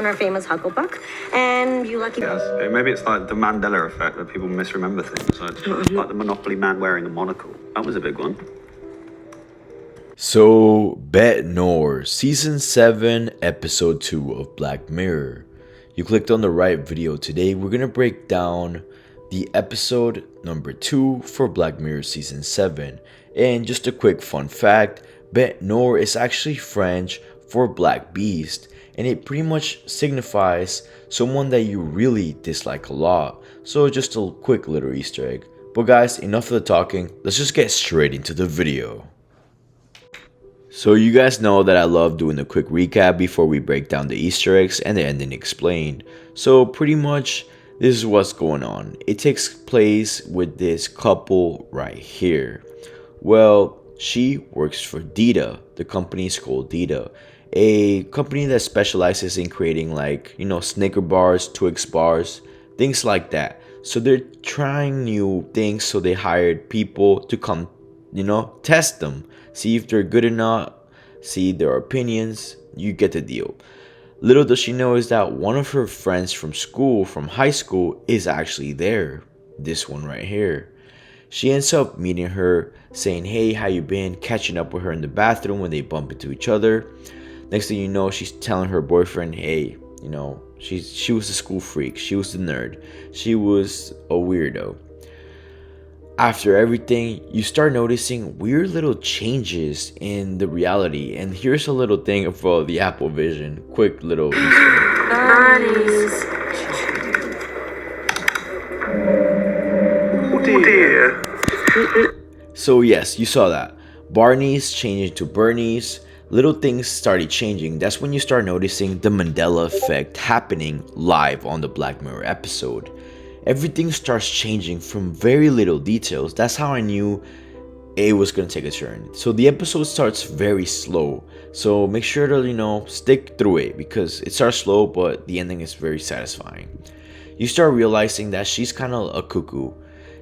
our famous Hucklebuck, and you lucky. Yes, maybe it's like the Mandela effect that people misremember things. Like the Monopoly man wearing a monocle. That was a big one. So, BETE NOIRE, Season 7, Episode 2 of Black Mirror. You clicked on the right video. Today we're going to break down the episode number 2 for Black Mirror Season 7. And just a quick fun fact, BETE NOIRE is actually French for Black Beast, and it pretty much signifies someone that you really dislike a lot. So just a quick little Easter egg. But guys, enough of the talking, let's just get straight into the video. So you guys know that I love doing a quick recap before we break down the Easter eggs and the ending explained. So pretty much this is what's going on. It takes place with this couple right here. Well, she works for BETE. The company is called BETE, a company that specializes in creating Snicker bars, Twix bars, things like that. So they're trying new things, so they hired people to come, test them, see if they're good or not, see their opinions. You get the deal. Little does she know is that one of her friends from school, from high school, is actually there. This one right here. She ends up meeting her, saying, "Hey, how you been?" Catching up with her in the bathroom when they bump into each other. Next thing you know, she's telling her boyfriend, "Hey, she was a school freak. She was the nerd. She was a weirdo." After everything, you start noticing weird little changes in the reality. And here's a little thing for the Apple Vision. Quick little Easter egg. Oh dear. So yes, you saw that. Barney's changing to Bernie's. Little things started changing. That's when you start noticing the Mandela effect happening live on the Black Mirror episode. Everything starts changing from very little details. That's how I knew it was going to take a turn. So the episode starts very slow. So make sure to, stick through it because it starts slow, but the ending is very satisfying. You start realizing that she's kind of a cuckoo.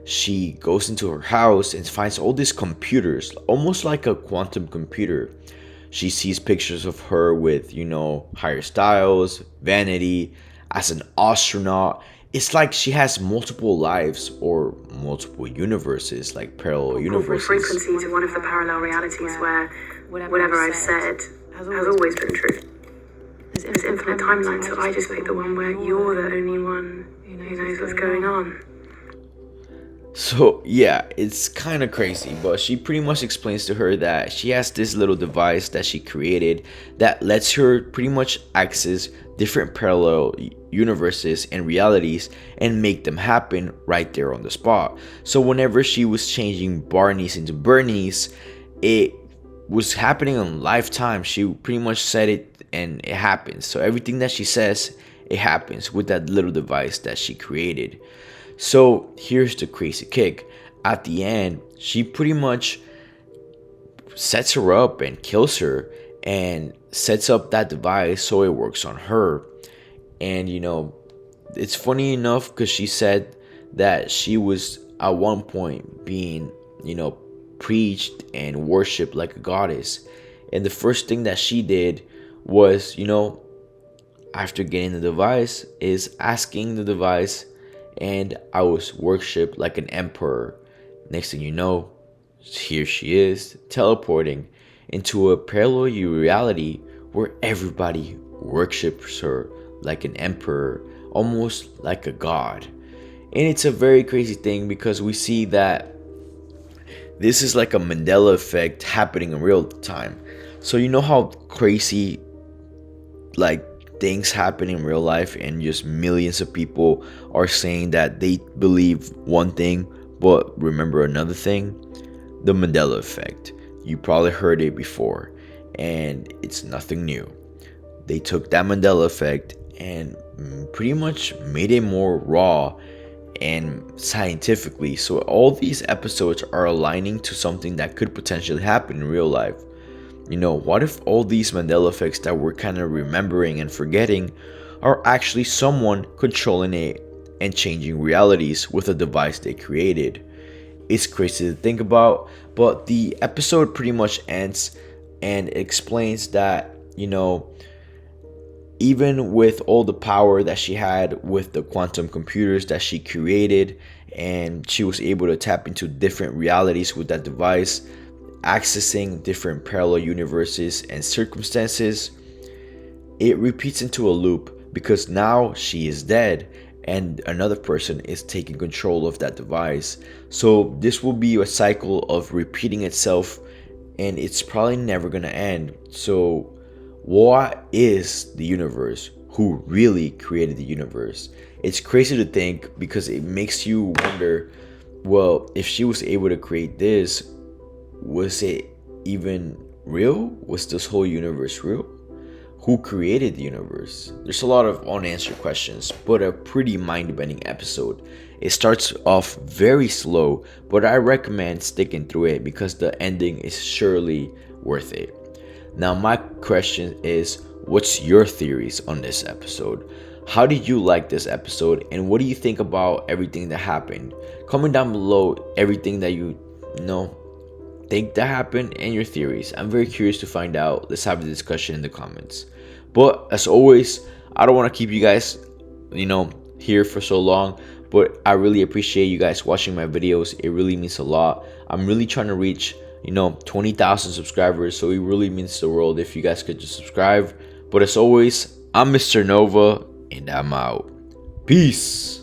She goes into her house and finds all these computers, almost like a quantum computer. She sees pictures of her with, higher styles, vanity, as an astronaut. It's like she has multiple lives or multiple universes, like parallel universes. Frequency to one of the parallel realities where whatever I've said has always been true. There's infinite timelines, so I just pick the one where you're the only one who knows what's going on. So yeah, it's kind of crazy, but she pretty much explains to her that she has this little device that she created that lets her pretty much access different parallel universes and realities and make them happen right there on the spot. So whenever she was changing Barney's into Bernie's, it was happening on lifetime. She pretty much said it and it happens. So everything that she says, it happens with that little device that she created. So here's the crazy kick. At the end, she pretty much sets her up and kills her and sets up that device so it works on her. And it's funny enough because she said that she was at one point being preached and worshipped like a goddess. And the first thing that she did was after getting the device is asking the device, and I was worshipped like an emperor. Next thing you know, here she is teleporting into a parallel reality where everybody worships her like an emperor, almost like a god. And it's a very crazy thing because we see that this is like a Mandela effect happening in real time. So you know how crazy things happen in real life and just millions of people are saying that they believe one thing but remember another thing? The Mandela effect. You probably heard it before and it's nothing new. They took that Mandela effect and pretty much made it more raw and scientifically. So all these episodes are aligning to something that could potentially happen in real life. What if all these Mandela effects that we're kind of remembering and forgetting are actually someone controlling it and changing realities with a device they created? It's crazy to think about, but the episode pretty much ends and explains that, even with all the power that she had with the quantum computers that she created, and she was able to tap into different realities with that device, accessing different parallel universes and circumstances, it repeats into a loop because now she is dead and another person is taking control of that device. So this will be a cycle of repeating itself, and it's probably never gonna end. So what is the universe? Who really created the universe? It's crazy to think because it makes you wonder, well, if she was able to create this, was it even real? Was this whole universe real? Who created the universe? There's a lot of unanswered questions, but a pretty mind-bending episode. It starts off very slow, but I recommend sticking through it because the ending is surely worth it. Now my question is, what's your theories on this episode? How did you like this episode, and what do you think about everything that happened? Comment down below everything that you think that happened and your theories. I'm very curious to find out. Let's have a discussion in the comments. But as always, I don't want to keep you guys here for so long, but I really appreciate you guys watching my videos. It really means a lot. I'm really trying to reach 20,000 subscribers, so it really means the world if you guys could just subscribe. But as always, I'm MrNova and I'm out. Peace.